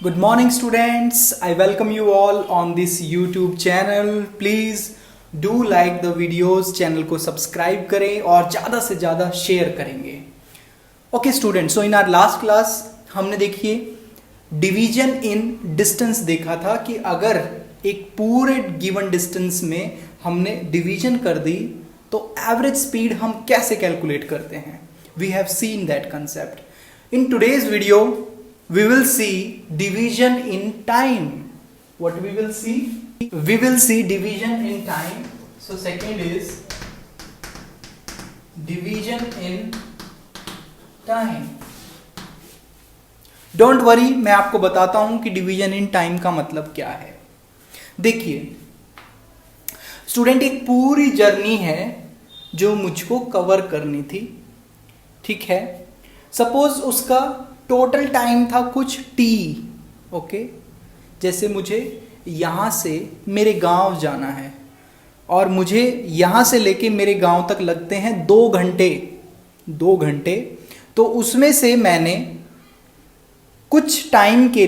Good morning students, I welcome you all on this YouTube channel. Please do like the videos, channel को subscribe करें और ज़्यादा से ज़्यादा शेयर करेंगे. Okay students, so in our last class हमने देखिए डिवीजन इन डिस्टेंस देखा था कि अगर एक पूरे गिवन डिस्टेंस में हमने डिवीजन कर दी तो एवरेज स्पीड हम कैसे कैलकुलेट करते हैं. We have seen that concept. In today's video we will see division in time. What we will see? We will see division in time. So second is division in time. Don't worry, मैं आपको बताता हूं कि division in time का मतलब क्या है. देखिए स्टूडेंट, एक पूरी जर्नी है जो मुझको कवर करनी थी. ठीक है, सपोज उसका टोटल टाइम था कुछ t. ओके, जैसे मुझे यहाँ से मेरे गांव जाना है और मुझे यहाँ से लेके मेरे गांव तक लगते हैं 2 घंटे. तो उसमें से मैंने कुछ टाइम के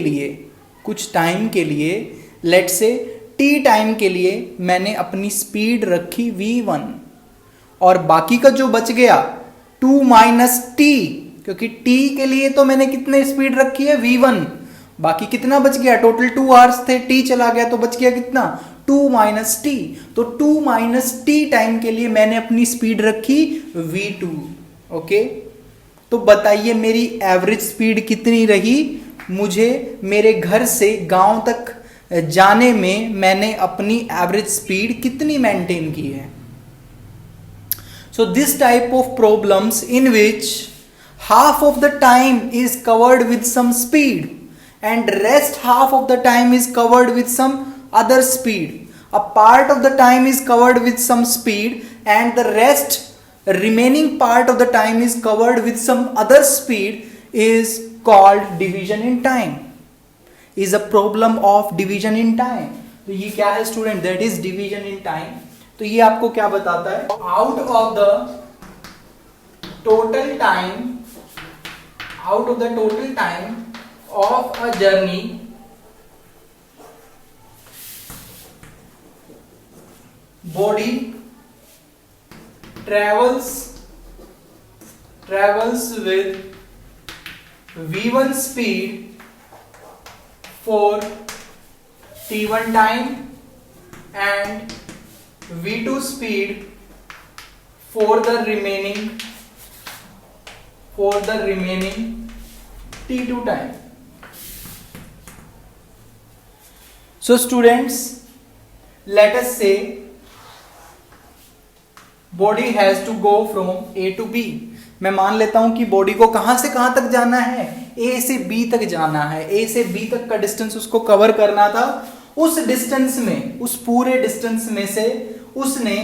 लिए लेट से t टाइम के लिए मैंने अपनी स्पीड रखी v1 और बाकी का जो बच गया 2 - t, क्योंकि t के लिए तो मैंने कितने स्पीड रखी है v1, बाकी कितना बच गया, टोटल 2 आवर्स थे, t चला गया तो बच गया कितना 2 - t. तो 2 - t टाइम के लिए मैंने अपनी स्पीड रखी v2. ओके, तो बताइए मेरी एवरेज स्पीड कितनी रही. मुझे मेरे घर से गांव तक जाने में मैंने अपनी एवरेज स्पीड कितनी मेंटेन की है. So this type of problems in which half of the time is covered with some speed and rest half of the time is covered with some other speed. A part of the time is covered with some speed and the rest remaining part of the time is covered with some other speed is called division in time. Is a problem of division in time. तो ये क्या है student, that is division in time. तो ये आपको क्या बताता है, out of the total time of a journey body travels with v1 speed for t1 time and v2 speed for the remaining t2 time. So students, let us say body has to go from A to B. मैं मान लेता हूं कि body को कहां से कहां तक जाना है, A से B तक जाना है. A से B तक का डिस्टेंस उसको कवर करना था. उस डिस्टेंस में, उस पूरे डिस्टेंस में से उसने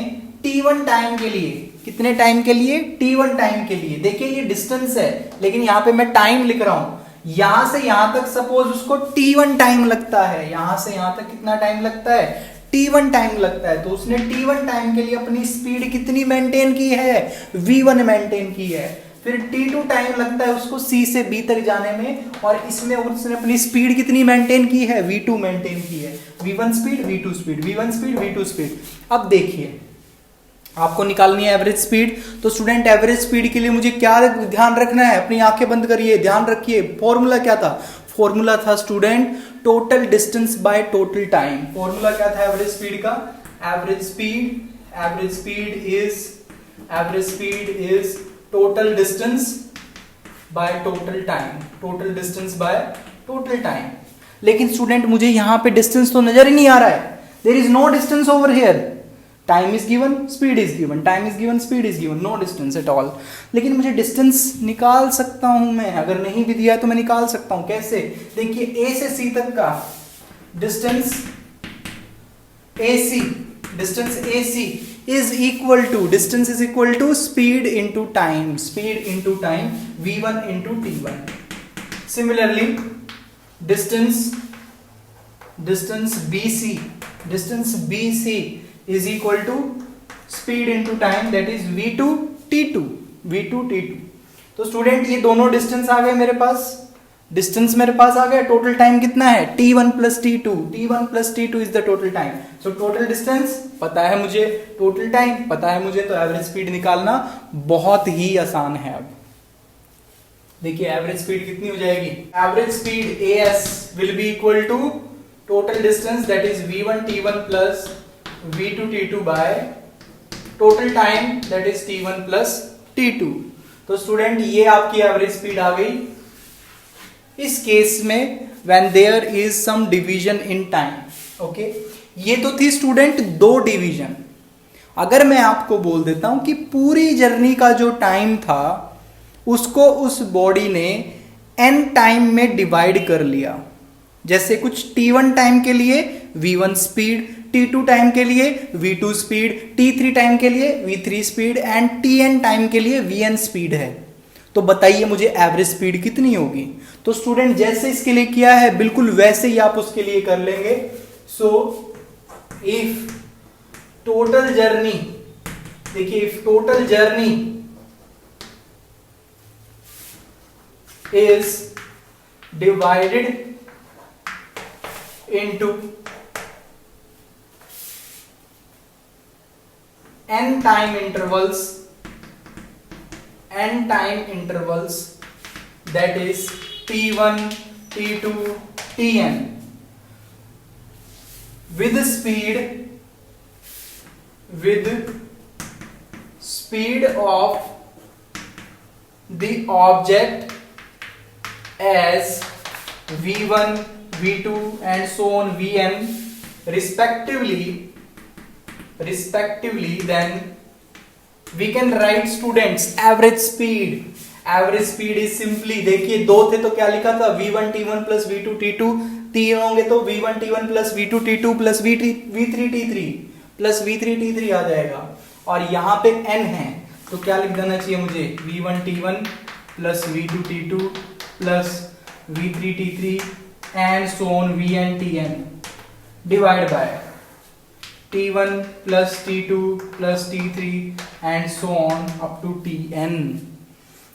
t1 टाइम के लिए, कितने टाइम के लिए, t1 टाइम के लिए. देखिए ये डिस्टेंस है लेकिन यहां पे मैं टाइम लिख रहा हूं. यहां से यहां तक सपोज उसको t1 टाइम लगता है, यहां से यहां तक कितना टाइम लगता है, t1 टाइम लगता है. तो उसने t1 टाइम के लिए अपनी स्पीड कितनी मेंटेन की है, v1 मेंटेन की है. फिर t2 टाइम लगता है उसको c से b तक जाने में और इसमें उसने अपनी स्पीड कितनी मेंटेन की है, v2 मेंटेन की है. v1 speed, v2 speed, v1 speed, v2 speed. अब देखिए आपको निकालनी है एवरेज स्पीड. तो स्टूडेंट एवरेज स्पीड के लिए मुझे क्या ध्यान रखना है, अपनी आंखें बंद करिए, ध्यान रखिए. फॉर्मूला क्या था, फॉर्मूला था student total distance by total time. Formula क्या था एवरेज स्पीड का, average speed is total distance by total time. लेकिन स्टूडेंट मुझे यहां पे डिस्टेंस तो नजर ही नहीं आ रहा है. There is no distance over here. Time is given, speed is given, time is given, speed is given, no distance at all. लेकिन मुझे डिस्टेंस निकाल सकता हूं मैं, अगर नहीं भी दिया है तो मैं निकाल सकता हूं. कैसे, देखिए a से c तक का distance AC is equal to speed into time v1 into t1. Similarly distance BC is equal to speed into time, that is v2 t2. तो स्टूडेंट ये दोनों डिस्टेंस आ गए मेरे पास. डिस्टेंस मेरे पास आ गया, टोटल टाइम कितना है t1 plus t2, t1 plus t2 is the total time. So total distance पता है मुझे, टोटल टाइम पता है मुझे, तो एवरेज स्पीड निकालना बहुत ही आसान है। अब देखिए एवरेज स्पीड कितनी हो जाएगी, average speed as will be equal to total distance that is v1 t1 plus v2 t2 by total time that is t1 plus t2। तो स्टूडेंट ये आपकी एवरेज स्पीड आ गई। इस केस में when there is some division in time, okay ये तो थी student दो डिवीजन। अगर मैं आपको बोल देता हूं कि पूरी जर्नी का जो टाइम था उसको उस बॉडी ने n टाइम में डिवाइड कर लिया, जैसे कुछ t1 टाइम के लिए v1 स्पीड, t2 टाइम के लिए v2 स्पीड, t3 टाइम के लिए v3 speed and tn time के लिए vn स्पीड है, तो बताइए मुझे एवरेज स्पीड कितनी होगी। तो स्टूडेंट जैसे इसके लिए किया है बिल्कुल वैसे ही आप उसके लिए कर लेंगे। सो इफ टोटल जर्नी, देखिए if total journey is divided into n time intervals that is t1 t2 tn with speed of the object as v1 v2 and so on vn respectively, then we can write students average speed is simply, देखिए दो थे तो क्या लिखा था v1 t1 plus v2 t2, तीन होंगे तो v1 t1 plus v2 t2 plus v3 t3 plus v3 t3 आ जाएगा, और यहाँ पे n है तो क्या लिख देना चाहिए मुझे v1 t1 plus v2 t2 plus v3 t3 and so on vn tn divide by t1 plus t2 plus t3 and so on up to tn।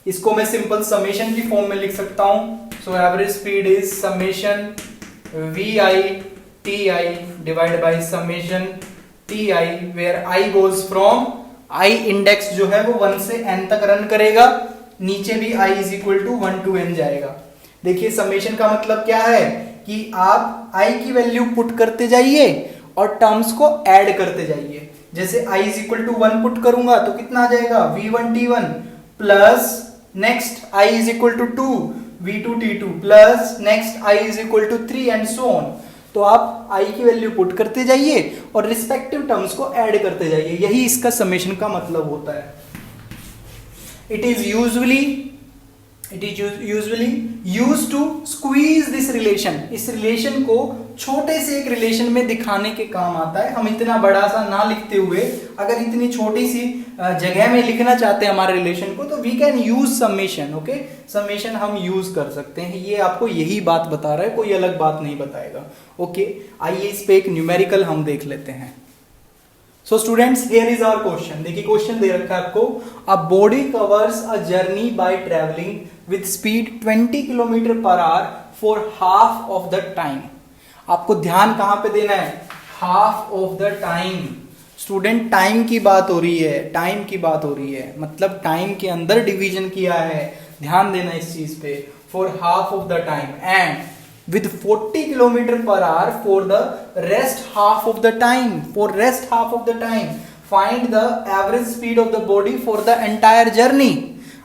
इसको मैं सिंपल समेशन की फॉर्म में लिख सकता हूं। So average speed is summation vi ti divide by summation ti where i goes from, i index जो है वो 1 से n तक रन करेगा, नीचे भी i is equal to 1 to n जाएगा। देखिए समेशन का मतलब क्या है कि आप i की वैल्यू पुट करते जाइए और टर्म्स को ऐड करते जाइए। जैसे i is equal to 1 put करूंगा तो कितना आ जाएगा v1 t1 plus next i is equal to 2 v2 t2 plus next i is equal to 3 and so on. तो आप i की वैल्यू पुट करते जाइए और रिस्पेक्टिव टर्म्स को ऐड करते जाइए, यही इसका समेशन का मतलब होता है। It is usually used to squeeze this relation, इस रिलेशन को छोटे से एक रिलेशन में दिखाने के काम आता है। हम इतना बड़ा सा ना लिखते हुए अगर इतनी छोटी सी जगह में लिखना चाहते हैं हमारे रिलेशन को, तो we can use summation. Okay, summation हम यूज कर सकते हैं। ये आपको यही बात बता रहा है, कोई अलग बात नहीं बताएगा। ओके, आइए इस पे एक न्यूमेरिकल हम देख लेते हैं। So students, here is our question. देखिए क्वेश्चन दे रखा है आपको, a body covers a journey by travelling with speed 20 kilometre per hour for half of the time. आपको ध्यान कहां पे देना है, half of the time. Student time की बात हो रही है, टाइम की बात हो रही है, मतलब टाइम के अंदर डिवीजन किया है, ध्यान देना इस चीज पे। For half of the time and with 40 kilometer per hour for the rest half of the time, for rest half of the time find the average speed of the body for the entire journey।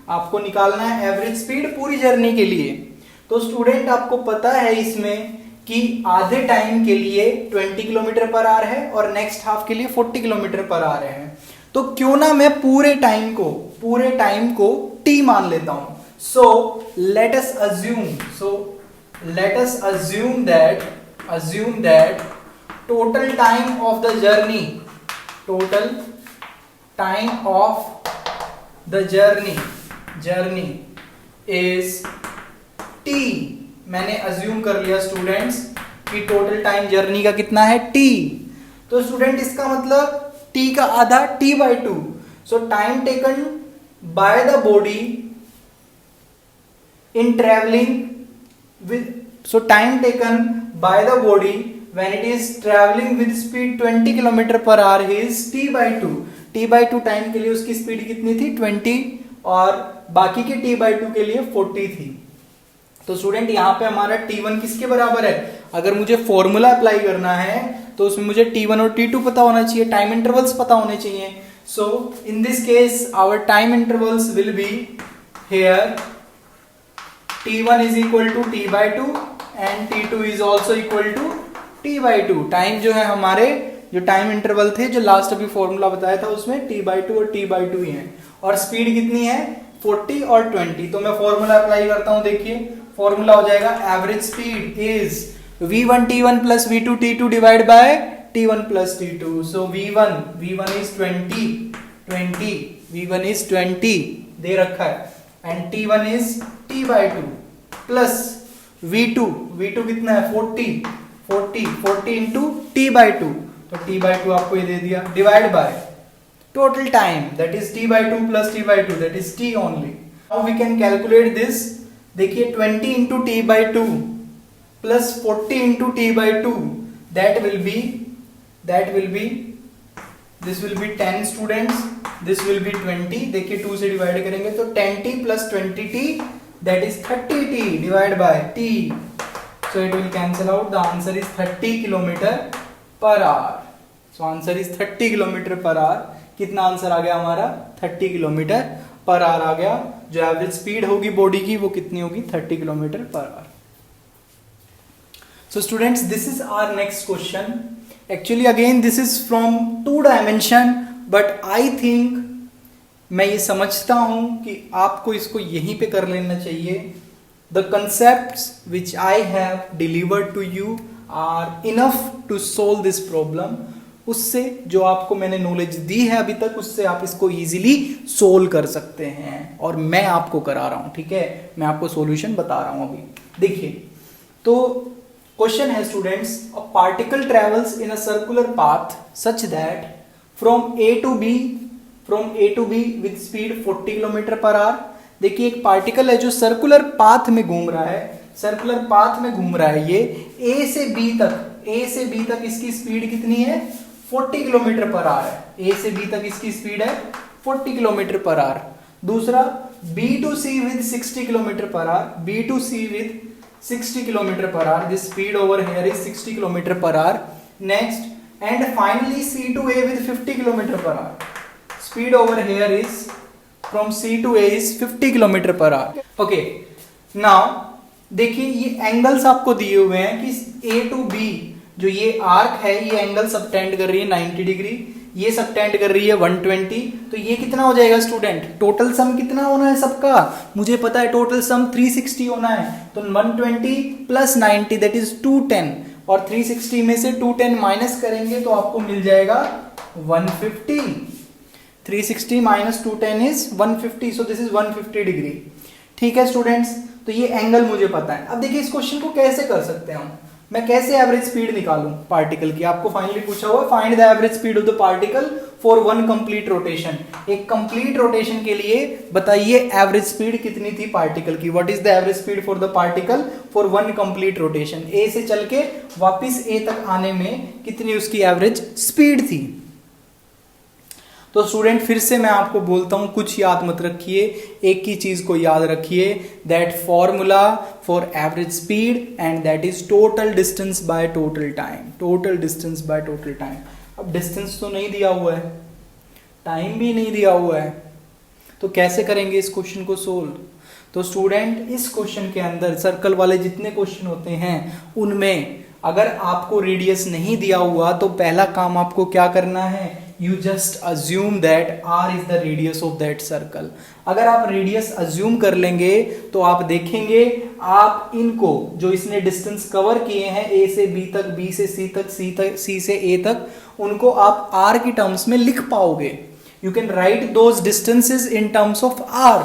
आपको निकालना है average speed पूरी journey के लिए। तो student आपको पता है इसमें कि आधे टाइम के लिए 20 किलोमीटर पर आवर है और नेक्स्ट हाफ के लिए 40 किलोमीटर पर आवर है। तो क्यों ना मैं पूरे टाइम को t मान लेता हूं। So let us assume that total time of the journey is t। मैंने assume कर लिया स्टूडेंट्स कि टोटल टाइम जर्नी का कितना है t। तो स्टूडेंट इसका मतलब t का आधा t/2। So time taken by the body in traveling so time taken by the body when it is traveling with speed 20 km per hour is t by 2. t by 2 time के लिए उसकी speed कितनी थी 20 और बाकी के t by 2 के लिए 40 थी. तो स्टूडेंट यहाँ पे हमारा t1 किसके बराबर है? अगर मुझे फॉर्मूला अप्लाई करना है तो उसमें मुझे t1 और t2 पता होना चाहिए, टाइम इंटरवल्स पता होने चाहिए. So in this case our time intervals will be here t1 is equal to t by 2 and t2 is also equal to t by 2. Time जो है हमारे जो टाइम इंटरवल थे जो लास्ट अभी फॉर्मूला बताया था उसमें t by 2 और t by 2 ही है और स्पीड कितनी है 40 और 20. तो मैं फॉर्मूला अप्लाई करता हूं. देखिए फॉर्मूला हो जाएगा average speed is v1 t1 plus v2 t2 divide by t1 plus t2. So v1 is 20 v1 is 20 दे रखा है and t1 is t by 2 plus v2 कितना है 40 इंटू t by 2. तो t by 2 आपको ये दे दिया divide by total time that is t by 2 plus t by 2 that is t only. Now we can calculate this. देखिए 20 into t by 2 plus 40 into t by 2 that will be this will be 10 students, this will be 20. देखिए 2 से divide करेंगे तो 10t plus 20t that is 30t divide by t. So it will cancel out. The answer is 30 km per hour. So answer is 30 km per hour. कितना answer आ गया हमारा 30 km per hour आ गया. जो average speed होगी body की वो कितनी होगी 30 km per hour. So students, this is our next question. Actually again this is from 2 dimension, but I think मैं ये समझता हूं कि आपको इसको यहीं पे कर लेना चाहिए. The concepts which I have delivered to you are enough to solve this problem. उससे जो आपको मैंने नॉलेज दी है अभी तक उससे आप इसको इजीली सोल्व कर सकते हैं और मैं आपको करा रहा हूं. ठीक है, मैं आपको सॉल्यूशन बता रहा हूं अभी. देखिए तो क्वेश्चन है students, a particle travels in a circular path such that from A to B with speed 40 kilometre per hour. देखिए एक पार्टिकल है जो सर्कुलर पाथ में घूम रहा है, ये ए से बी तक इसकी स्पीड कितनी है 40 किलोमीटर पर आवर है. ए से बी तक इसकी स्पीड है 40 किलोमीटर पर आवर. दूसरा B to C with 60 kilometre per hour, this speed over here is 60 kilometre per hour. Next and finally C to A with 50 kilometre per hour. Speed over here is from C to A is 50 kilometre per hour. Okay, now देखिए ये angles आपको दिए हुए हैं कि A to B जो ये arc है ये एंगल सबटेंड कर रही है 90 डिग्री, ये सबटेंड कर रही है 120. तो ये कितना हो जाएगा स्टूडेंट? टोटल सम कितना होना है सबका? मुझे पता है टोटल सम 360 होना है. तो 120 प्लस 90 दैट इज 210 और 360 में से 210 माइनस करेंगे तो आपको मिल जाएगा 150. 360 minus 210 is 150. So this is 150 degree. ठीक है स्टूडेंट्स, तो ये एंगल मुझे पता है. अब देखिए इस क्वेश्चन को कैसे कर सकते हैं हम. मैं कैसे एवरेज स्पीड निकालूं पार्टिकल की? आपको फाइनली पूछा हुआ find the average speed of the particle for one complete rotation. एक कंप्लीट रोटेशन के लिए बताइए एवरेज स्पीड कितनी थी पार्टिकल की. What is the average speed for the particle for one complete rotation? A से चल के वापिस ए तक आने में कितनी उसकी एवरेज स्पीड थी? तो स्टूडेंट फिर से मैं आपको बोलता हूं कुछ याद मत रखिए, एक ही चीज को याद रखिए, that formula for average speed and that is total distance by total time. अब डिस्टेंस तो नहीं दिया हुआ है, टाइम भी नहीं दिया हुआ है, तो कैसे करेंगे इस क्वेश्चन को सोल्व? तो स्टूडेंट इस क्वेश्चन के अंदर सर्कल वाले जितने क्वेश्चन होते हैं उनमें अगर आपको रेडियस नहीं दिया हुआ तो पहला काम आपको क्या करना है, you just assume that R is the radius of that circle. अगर आप रेडियस अज्यूम कर लेंगे तो आप देखेंगे आप इनको जो इसने डिस्टेंस कवर किए हैं ए से बी तक, बी से सी तक, सी से ए तक, उनको आप आर की टर्म्स में लिख पाओगे. You can write those distances in terms of R.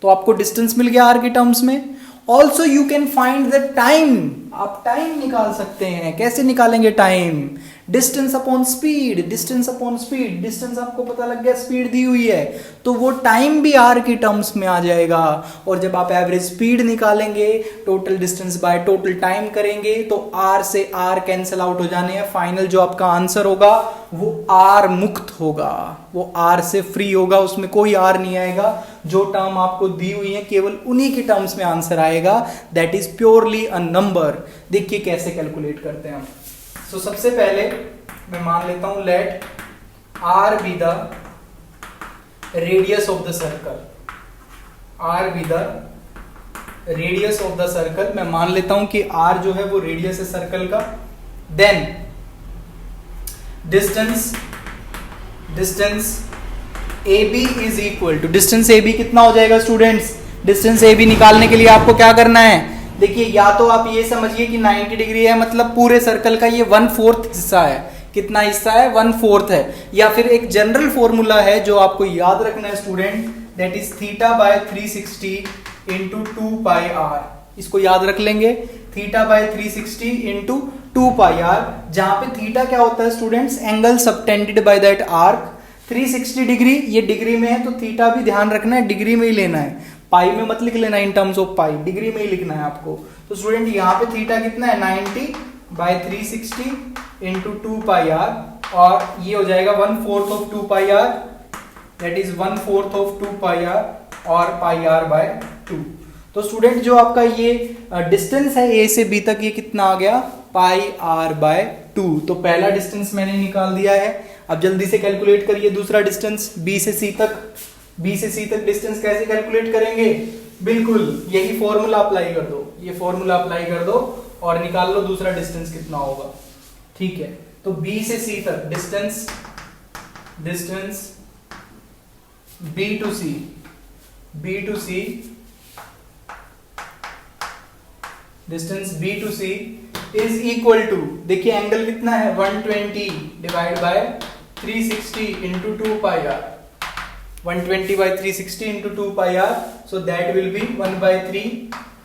तो आपको डिस्टेंस मिल गया आर की टर्म्स में. Also you can find the time. आप टाइम निकाल सकते हैं. कैसे निकालेंगे time? Distance upon speed, distance upon speed, distance आपको पता लग गया, स्पीड दी हुई है तो वो टाइम भी आर की टर्म्स में आ जाएगा। और जब आप एवरेज स्पीड निकालेंगे total distance by total time करेंगे तो आर से आर कैंसिल आउट हो जाने हैं। फाइनल जो आपका आंसर होगा वो आर मुक्त होगा, वो आर से फ्री होगा, उसमें कोई आर नहीं आएगा। जो टर्म आपको दी हुई है केवल उन्हीं की टर्म्स में आंसर आएगा, that is purely a number. देखिए कैसे कैलकुलेट करते हैं हम। सो सबसे पहले मैं मान लेता हूं let R be the radius of the circle, R be the radius of the circle. मैं मान लेता हूं कि आर जो है वो रेडियस है सर्कल का। Then distance A B is equal to, distance A B कितना हो जाएगा स्टूडेंट्स? डिस्टेंस ए बी निकालने के लिए आपको क्या करना है, देखिए या तो आप ये समझिए कि 90 डिग्री है, मतलब पूरे सर्कल का ये 1/4 हिस्सा है। कितना हिस्सा है? 1/4 है। या फिर एक जनरल फॉर्मूला है जो आपको याद रखना है student, that is theta by 360 into 2 pi R. इसको याद रख लेंगे, theta by 360 into 2 pi R, जहां पे थीटा क्या होता है students? Angle subtended by that arc. 360 degree ये डिग्री में है तो थीटा भी ध्यान रखना है डिग्री में ही लेना है, पाई में मत लिख लेना इन टर्म्स ऑफ पाई, डिग्री में ही लिखना है आपको। तो स्टूडेंट यहाँ पे थीटा कितना है? 90 बाय 360 इंटू 2 पाई आर, और ये हो जाएगा 1/4 of 2 pi R, that is 1/4 of 2 pi R और पाई आर बाय 2। तो स्टूडेंट जो आपका ये डिस्टेंस है ए से बी तक, ये कितना आ गया? पाई आर बाय 2। तो पहला डिस्टेंस मैंने निकाल दिया है। अब जल्दी से कैलकुलेट करिए दूसरा डिस्टेंस बी से सी तक। बी से सी तक डिस्टेंस कैसे कैलकुलेट करेंगे? बिल्कुल यही फॉर्मूला अप्लाई कर दो, ये फॉर्मूला अप्लाई कर दो और निकाल लो दूसरा डिस्टेंस कितना होगा। ठीक है, तो बी से सी तक distance B to C distance B to C is equal to, देखिए एंगल कितना है? 120 divide by 360 into 2 pi R. 120 by 360 into 2 pi r, so that will be 1/3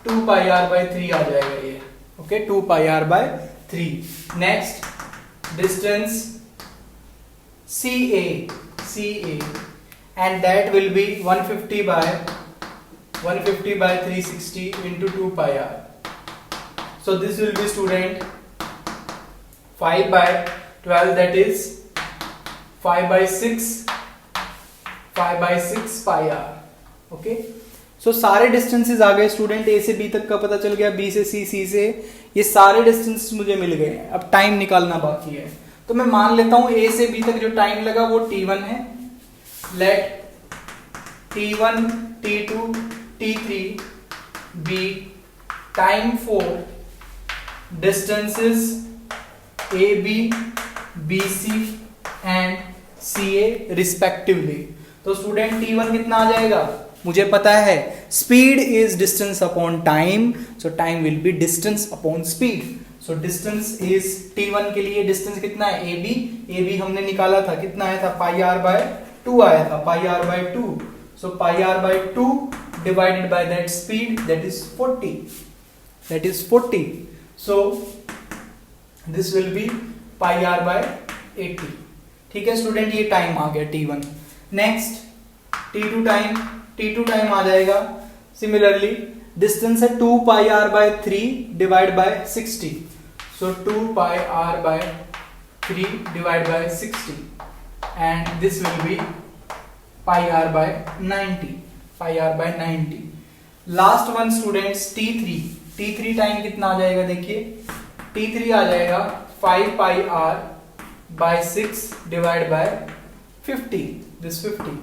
2 pi r by 3 आ जाएगा ये। Okay, 2 pi r by 3। Next distance CA and that will be 150 by 360 into 2 pi r. So this will be student 5 by 12, that is 5 by 6 pi R. Okay, so सारे distances आ गए student, ए से B तक का पता चल गया, B से सी, सी से, ये सारे डिस्टेंस मुझे मिल गए। अब टाइम निकालना बाकी है, तो मैं मान लेता हूं ए से बी तक जो टाइम लगा वो t1 है। Let t1 t2 t3 be time for distances A B B C and C A respectively. तो स्टूडेंट t1 कितना आ जाएगा? मुझे पता है speed is distance upon time, so time will be distance upon speed. So distance is t1 के लिए distance कितना है? ए बी हमने निकाला था, कितना आया था? पाई आर बाय 2 आया था, pi R by 2। So pi R by 2 divided by that speed, that is 40। So this will be pi R by 80। ठीक है स्टूडेंट, ये टाइम आ गया t1। नेक्स्ट t2 टाइम आ जाएगा। सिमिलरली डिस्टेंस है 2 pi R by 3 divide by 60, so 2 pi R by 3 divide by 60 and this will be pi R by 90। Last one students t3 time कितना आ जाएगा? देखिए t3 आ जाएगा 5 pi R by 6 divide by 50, this 50,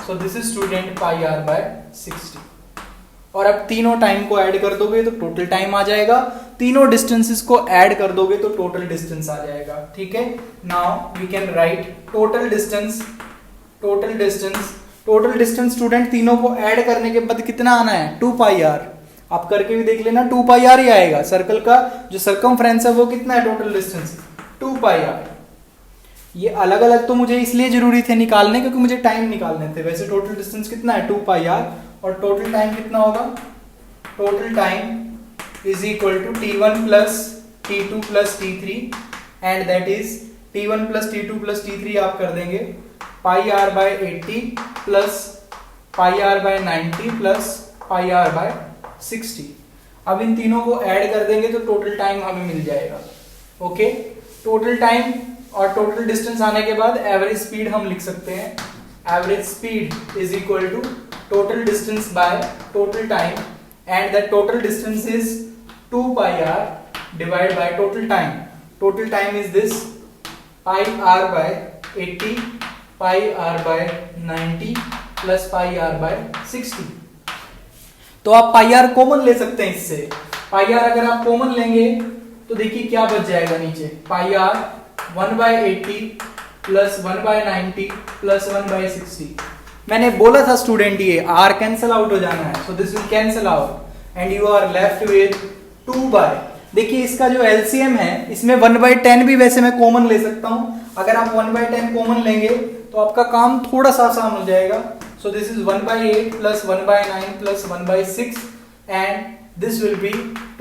so this is student pi r by 60। और अब तीनों time को ऐड कर दोगे तो टोटल टाइम आ जाएगा, तीनों डिस्टेंसेस को ऐड कर दोगे तो टोटल डिस्टेंस आ जाएगा। ठीक है, now we can write total distance student तीनों को ऐड करने के बाद कितना आना है? 2 पाई आर। आप करके भी देख लेना, 2 पाई आर ही आएगा। सर्कल का जो सर्कमफ्रेंस है वो कितना है? Total distance 2 pi R. ये अलग अलग तो मुझे इसलिए जरूरी थे निकालने क्योंकि मुझे टाइम निकालने थे। वैसे टोटल डिस्टेंस कितना है? 2 पाई आर, और टोटल टाइम कितना होगा? Total time is equal to t1 plus t2 plus t3 and that is T1 plus T2 plus T3 आप कर देंगे pi R by 80 plus pi R by 90 plus pi R by 60। अब इन तीनों को add कर देंगे तो टोटल टाइम हमें मिल जाएगा। ओके, टोटल टाइम और टोटल डिस्टेंस आने के बाद एवरेज स्पीड हम लिख सकते हैं। Average speed is equal to total distance by total time and that total distance is 2 pi R divide by total time. Total time is this pi R by 80 pi R by 90 plus pi R by 60। तो आप पाई are common ले सकते हैं इससे। पाई are अगर आप common लेंगे तो देखिए क्या बच जाएगा नीचे, पाई आर 1/80 प्लस 1/90 प्लस 1/60। मैंने बोला था स्टूडेंट ये आर कैंसल आउट हो जाना है, so this will cancel out and you are left with 2 देखिए इसका जो एलसीएम है इसमें 1/10 भी वैसे मैं कॉमन ले सकता हूं। अगर आप 1/10 कॉमन लेंगे तो आपका काम थोड़ा सा आसान हो जाएगा। So this is 1/8 plus 1/9 plus 1/6 and this will be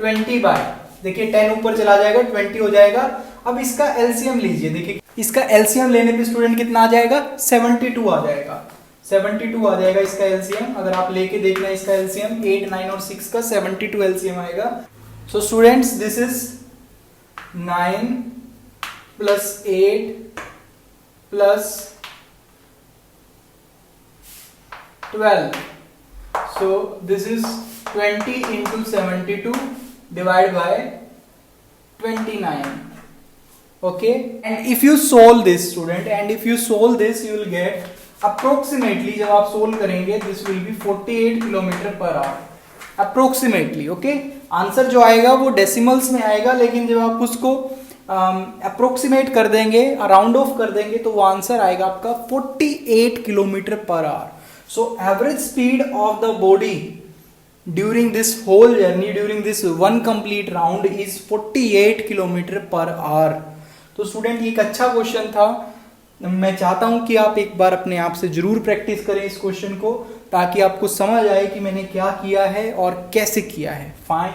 20 देखिए 10 ऊपर चला जाएगा 20 हो जाएगा। अब इसका एलसीएम लीजिए, देखिए इसका एलसीएम लेने पे स्टूडेंट कितना आ जाएगा, 72 आ जाएगा। 72 आ जाएगा इसका एलसीएम। अगर आप लेके देखना इसका एलसीएम 8, 9 और 6 का 72 एलसीएम आएगा। So students this is 9 plus 8 plus 12। So this is 20 into 72 divided by 29. Okay, and if you solve this student, and if you solve this you will get approximately, जब आप solve करेंगे this will be 48 kilometre per our approximately। okay, answer जो आएगा वो decimals में आएगा, लेकिन जब आप उसको अप्रोक्सीमेट कर देंगे, राउंड ऑफ कर देंगे तो वो आंसर आएगा आपका 48 kilometre per our. So average speed of the body during this whole journey, during this one complete round is 48 kilometre per our. तो स्टूडेंट ये एक अच्छा क्वेश्चन था। मैं चाहता हूं कि आप एक बार अपने आप से जरूर प्रैक्टिस करें इस क्वेश्चन को, ताकि आपको समझ आए कि मैंने क्या किया है और कैसे किया है। फाइन।